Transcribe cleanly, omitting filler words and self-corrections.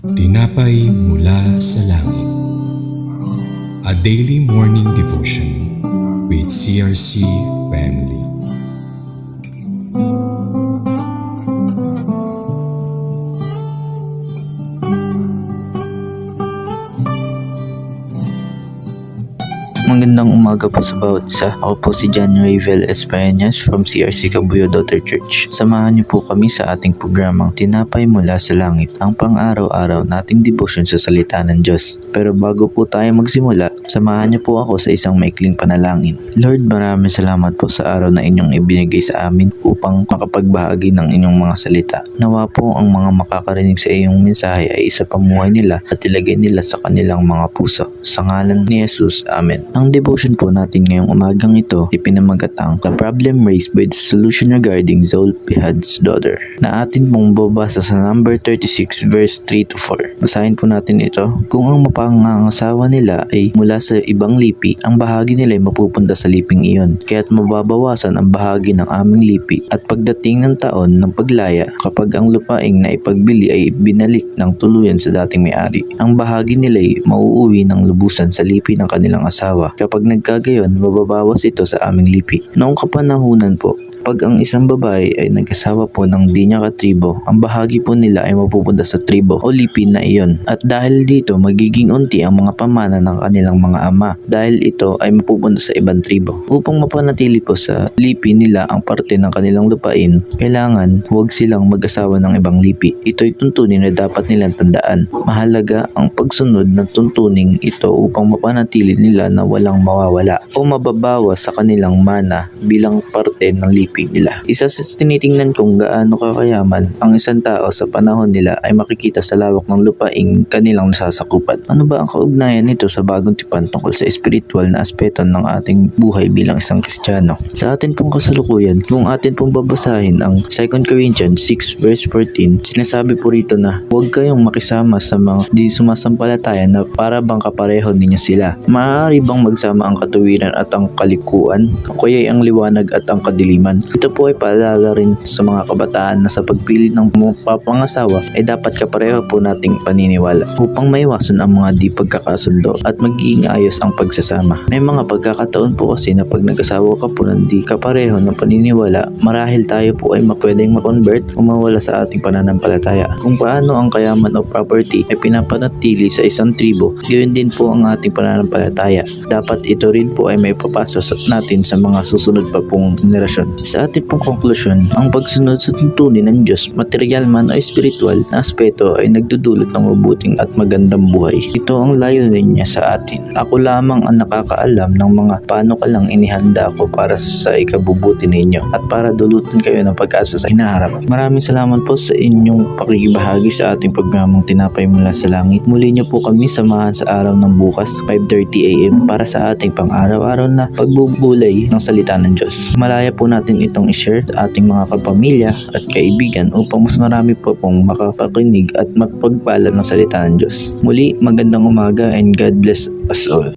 Tinapay mula sa langit. A daily morning devotion with CRC family. Magandang umaga po sa bawat isa. Ako po si John Rayvel Españas from CRC Cabuyo Daughter Church. Samahan niyo po kami sa ating programang Tinapay Mula sa Langit, ang pang-araw-araw nating devotion sa salita ng Diyos. Pero bago po tayo magsimula, samahan niyo po ako sa isang maikling panalangin. Lord, maraming salamat po sa araw na inyong ibinigay sa amin upang makapagbahagi ng inyong mga salita. Nawa po ang mga makakarinig sa iyong mensahe ay isa pamuhay nila at ilagay nila sa kanilang mga puso. Sa ngalan ni Jesus, Amen. Ang devotion po natin ngayong umagang ito ay pinamagatang The Problem Raised by the Solution Regarding Zolpihad's Daughter, na atin pong babasa sa number 36 verse 3 to 4. Basahin po natin ito. Kung ang mapangangasawa nila ay mula sa ibang lipi, ang bahagi nila ay mapupunta sa liping iyon, kaya't mababawasan ang bahagi ng aming lipi. At pagdating ng taon ng paglaya, kapag ang lupaing na ipagbili ay binalik ng tuluyan sa dating may-ari, ang bahagi nila ay mauuwi ng lubusan sa lipi ng kanilang asawa. Kapag nagkagayon, mababawas ito sa aming lipi. Noong kapanahunan po, pag ang isang babae ay nag-asawa po ng di niya katribo, ang bahagi po nila ay mapupunta sa tribo o lipi na iyon. At dahil dito, magiging unti ang mga pamana ng kanilang mga ama, dahil ito ay mapupunta sa ibang tribo. Upang mapanatili po sa lipi nila ang parte ng kanilang lupain, kailangan huwag silang mag-asawa ng ibang lipi. Ito'y tuntunin na dapat nilang tandaan. Mahalaga ang pagsunod ng tuntuning ito upang mapanatili nila na walang mawawala o mababawa sa kanilang mana bilang parte ng lipi nila. Isa sa tinitingnan kung gaano kakayaman ang isang tao sa panahon nila ay makikita sa lawak ng lupaing kanilang nasasakupan. Ano ba ang kaugnayan nito sa bagong tipan tungkol sa espiritual na aspeto ng ating buhay bilang isang Kristiyano? Sa atin pong kasalukuyan, kung atin pong babasahin ang 2 Corinthians 6 verse 14, sinasabi po rito na huwag kayong makisama sa mga di sumasampalataya na para bang kapareho ninyo sila. Maaari bang magsama ang katuwiran at ang kalikuan, o kaya ang liwanag at ang kadiliman? Ito po ay paalala rin sa mga kabataan na sa pagpili ng mapapangasawa ay dapat kapareho po nating paniniwala upang maiwasan ang mga di pagkakasundo at magiging ayos ang pagsasama. May mga pagkakataon po kasi na pag nag-asawa ka po ng di kapareho ng paniniwala, marahil tayo po ay pwedeng ma-convert o mawala sa ating pananampalataya. Kung paano ang kayaman o property ay pinapanatili sa isang tribo, gayon din po ang ating pananampalataya. Dapat ito rin po ay may papasa natin sa mga susunod pa pong generasyon. Sa ating pong konklusyon, ang pagsunod sa tuntunin ng Diyos, material man o spiritual na aspeto ay nagdudulot ng mabuting at magandang buhay. Ito ang layunin niya sa atin. Ako lamang ang nakakaalam ng mga paano ka lang inihanda ko para sa ikabubuti ninyo at para dulutin kayo ng pag-asa sa hinaharap. Maraming salamat po sa inyong pakikibahagi sa ating programang Tinapay Mula sa Langit. Muli niyo po kami samahan sa araw ng bukas, 5:30 AM para sa ating pang-araw-araw na pagbubulay ng salita ng Diyos. Malaya po natin itong i-share sa ating mga kapamilya at kaibigan upang mas marami po pong makapakinig at magpagpala ng salita ng Diyos. Muli, magandang umaga and God bless us all.